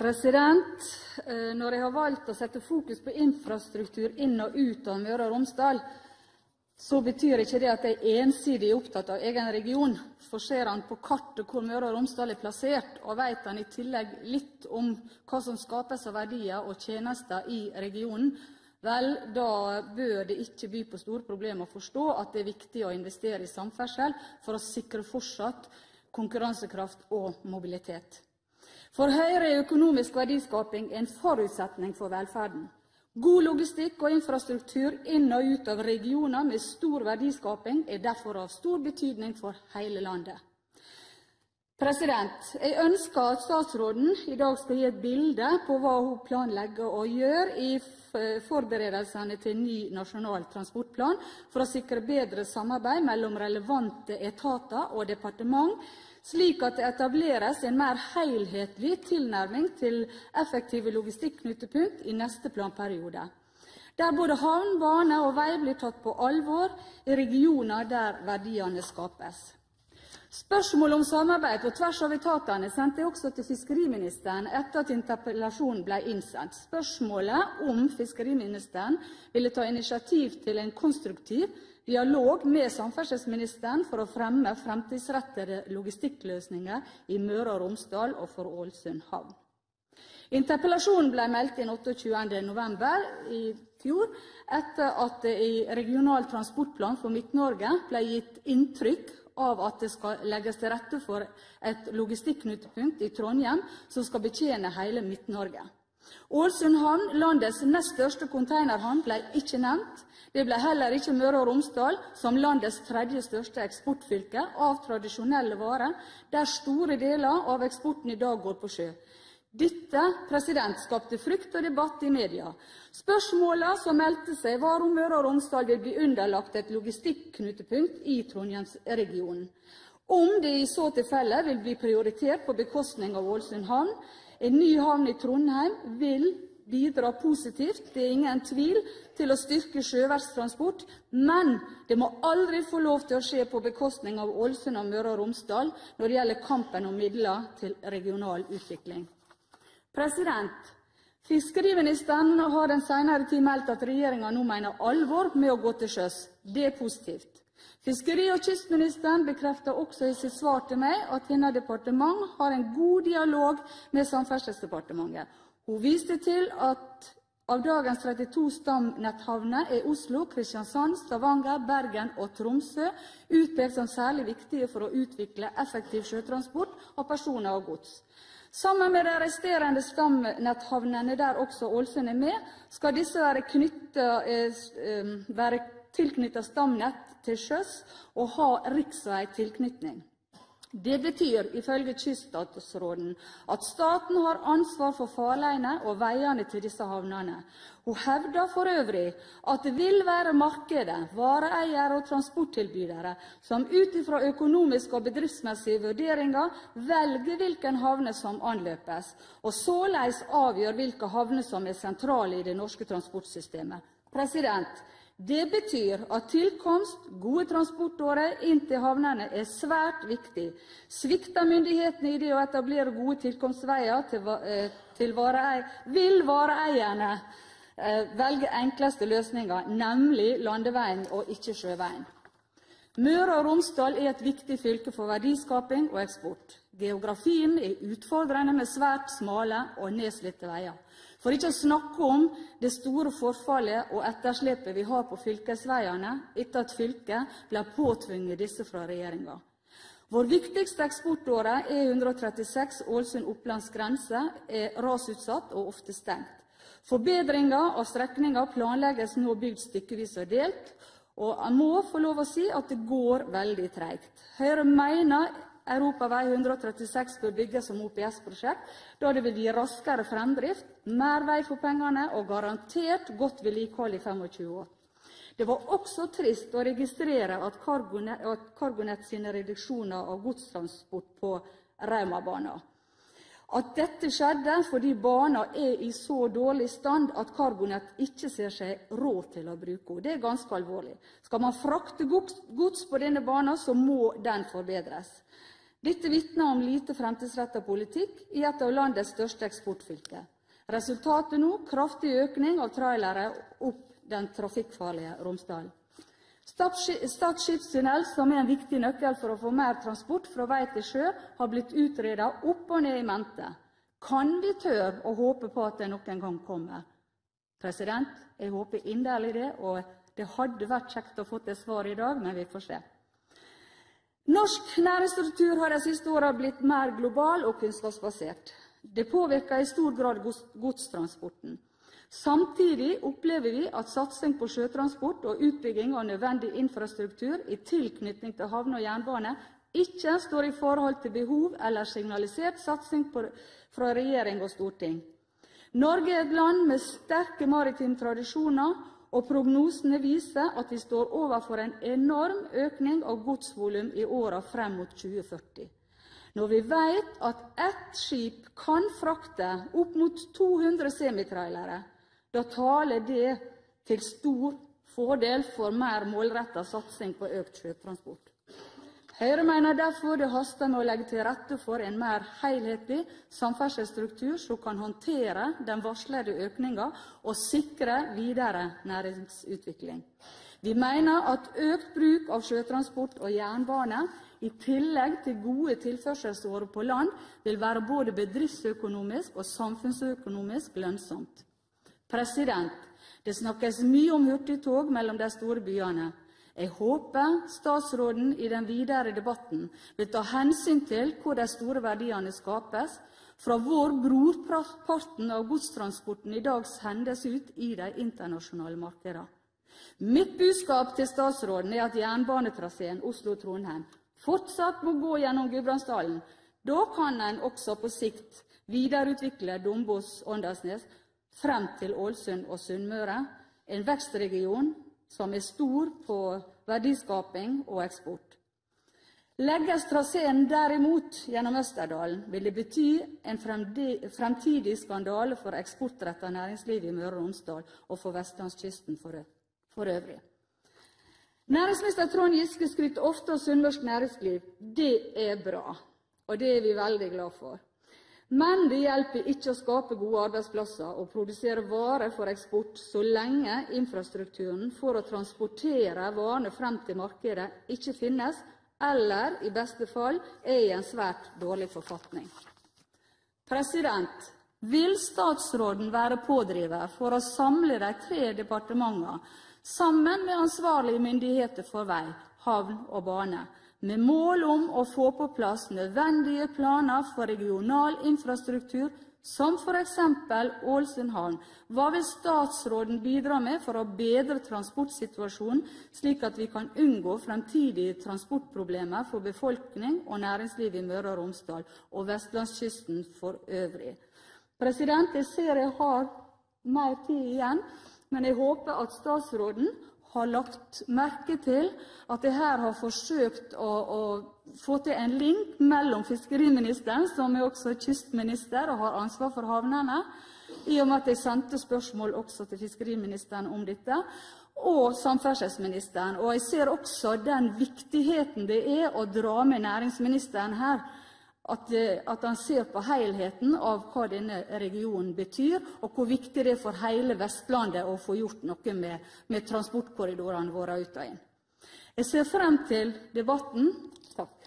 Når jeg har valgt å sette fokus på infrastruktur inn og ut av Møre og Romsdal, så betyr ikke det at jeg er ensidig opptatt av egen region. For ser han på kartet hvor Møre og Romsdal er plassert, og vet han i tillegg litt om hva som skapes av verdier og tjenester i regionen, vel, da bør det ikke by på store problemer å forstå at det er viktig å investere i samferdsel for å sikre fortsatt konkurransekraft og mobilitet. For Høyre er økonomisk verdiskaping en forutsetning for velferden. God logistikk og infrastruktur inn og ut av regioner med stor verdiskaping er derfor av stor betydning for hele landet. Jeg ønsker at statsråden i dag skal gi et bilde på hva hun planlegger å gjøre i forberedelsene til ny nasjonal transportplan for å sikre bedre samarbeid mellom relevante etater og departement, slik at det etableres en mer helhetlig tilnærming til effektive logistikknutepunkt i neste planperiode, der både havn, bane og vei blir tatt på alvor i regioner der verdiene skapes. Spørsmål om samarbeid på tvers av etatene sendte jeg også til fiskeriministeren etter at interpellasjonen ble innsendt. Spørsmålet om fiskeriministeren ville ta initiativ til en konstruktiv dialog med samferdselsministeren for å fremme fremtidsrettede logistikkløsninger i Møre og Romsdal og for Ålesund havn. Interpellasjonen ble meldt inn 28. november i fjor, etter at det i regional transportplan for Midt-Norge ble gitt inntrykk av at det skal legges til rette for et logistikknutepunkt i Trondheim som skal betjene hele Midt-Norge. Ålesund havn, landets nest største containerhavn, ble ikke nevnt. Det ble heller ikke Møre og Romsdal, som landets tredje største eksportfylke av tradisjonelle varer, der store deler av eksporten i dag går på sjø. Dette skapte frykt og debatt i media. Spørsmålene som meldte seg var om Møre og Romsdal vil bli underlagt et logistikknutepunkt i Trondheimsregionen. Om det i så tilfelle vil bli prioritert på bekostning av Ålesund havn. En ny havn i Trondheim vil bidra positivt, det er ingen tvil, til å styrke sjøvertstransport, men det må aldri få lov til å skje på bekostning av Ålesund og Møre og Romsdal når det gjelder kampen om midler til regional utvikling. Fiskeriministeren har den senere tid meldt at regjeringen nå mener alvor med å gå til sjøs. Det er positivt. Fiskeri- og kystministeren bekrefter også i sitt svar til meg at hennes departement har en god dialog med Samferdselsdepartementet. Hun viste til at av dagens 32 stamnetthavner er Oslo, Kristiansand, Stavanger, Bergen og Tromsø utpekt som særlig viktige for å utvikle effektiv sjøtransport av personer og gods. Sammen med de resterende stamnetthavnene, der også Ålesund er med, skal disse være tilknyttet stamnett til sjøs og ha riksveitilknytning. Det betyr, ifølge kyststatsråden, at staten har ansvar for farleiene og veiene til disse havnene. Hun hevder for øvrig at det vil være markedet, vareeiere og transporttilbydere som ut ifra økonomiske og bedriftsmessige vurderinger velger hvilken havne som anløpes, og såleis avgjør hvilke havner som er sentrale i det norske transportsystemet. Det betyr at tilkomst, gode transportårer inn til havnene er svært viktig. Svikter myndighetene i det å etablere gode tilkomstveier vil vareeierne velge enkleste løsninger, nemlig landeveien og ikke sjøveien. Møre og Romsdal er et viktig fylke for verdiskaping og eksport. Geografien er utfordrende med svært smale og nedslitte veier. For ikke å snakke om det store forfallet og etterslepet vi har på fylkesveiene etter at fylket ble påtvunget disse fra regjeringen. Vår viktigste eksportåre, E136 Ålesund-Opplands grense, er rasutsatt og ofte stengt. Forbedringer av strekninger planlegges nå bygd stykkevis og delt, og jeg må få lov å si at det går veldig tregt. Høyre mener Europavei 136 bør bygges som OPS-prosjekt, da det vil gi raskere fremdrift, mer vei for pengene og garantert godt vedlikehold i 25 år. Det var også trist å registrere at CargoNet sine reduksjoner av godstransport på Raumabanen. At dette skjedde fordi banen er i så dårlig stand at CargoNet ikke ser seg råd til å bruke henne. Det er ganske alvorlig. Skal man frakte gods på denne banen, så må den forbedres. Dette vitner om lite fremtidsrettet politikk i et av landets største eksportfylker. Resultatet nå, kraftig økning av trailere opp den trafikkfarlige Romsdalen. Stad skipstunnel, som en viktig nøkkel for å få mer transport fra vei til sjø, har blitt utredet opp og ned i mente. Kan vi tørre å håpe på at det noen gang kommer? Jeg håper inderlig det, og det hadde vært kjekt å få et svar i dag, men vi får se. Norsk næringsstruktur har de siste årene blitt mer global og kunnskapsbasert. Det påvirker i stor grad godstransporten. Samtidig opplever vi at satsing på sjøtransport og utbygging av nødvendig infrastruktur i tilknytning til havn og jernbane ikke står i forhold til behov eller signalisert satsing fra regjering og storting. Norge er et land med sterke maritime tradisjoner, og prognosene viser at vi står overfor en enorm økning av godsvolum i årene frem mot 2040. Når vi vet at ett skip kan frakte opp mot 200 semitrailere, da taler det til stor fordel for mer målrettet satsing på økt sjøtransport. Høyre mener derfor det haster med å legge til rette for en mer helhetlig samferdselsstruktur som kan håndtere den varslede økningen og sikre videre næringsutvikling. Vi mener at økt bruk av sjøtransport og jernbane i tillegg til gode tilførselsårer på land vil være både bedriftsøkonomisk og samfunnsøkonomisk lønnsomt. Det snakkes mye om hurtigtog mellom de store byene. Jeg håper statsråden i den videre debatten vil ta hensyn til hvor de store verdiene skapes, fra hvor brorparten av godstransporten i dag sendes ut i de internasjonale markedene. Mitt budskap til statsråden er at jernbanetraseen Oslo-Trondheim fortsatt må gå gjennom Gudbrandsdalen. Da kan en også på sikt videreutvikle Dombås-Åndalsnes frem til Ålesund og Sunnmøre, en vekstregion som er stor på verdiskaping og eksport. Legges traseen derimot gjennom Østerdalen, vil det bety en fremtidig skandale for eksportrettet næringsliv i Møre og Romsdal og for vestlandskysten for øvrig. Næringsminister Trond Giske skryter ofte av sunnmørsk næringsliv. Det er bra, og det er vi veldig glad for. Men det hjelper ikke å skape gode arbeidsplasser og produsere varer for eksport så lenge infrastrukturen for å transportere varene frem til markedet ikke finnes, eller i beste fall er i en svært dårlig forfatning. Vil statsråden være pådriver for å samle de 3 departementene sammen med ansvarlige myndigheter for vei, havn og bane, med mål om å få på plass nødvendige planer for regional infrastruktur, som for eksempel Ålesund havn? Hva vil statsråden bidra med for å bedre transportsituasjonen, slik at vi kan unngå fremtidige transportproblemer for befolkning og næringsliv i Møre og Romsdal og vestlandskysten for øvrig? Jeg ser jeg har mer tid igjen, men jeg håper at statsråden har lagt merke til at jeg her har forsøkt å få til en link mellom fiskeriministeren, som er også kystminister og har ansvar for havnene, i og med at jeg sendte spørsmål også til fiskeriministeren om dette, og samferdselsministeren. Og jeg ser også den viktigheten det er å dra med næringsministeren her, at han ser på helheten av hva denne regionen betyr, og hvor viktig det er for hele Vestlandet å få gjort noe med transportkorridorene våre ut og inn. Jeg ser frem til debatten. Takk.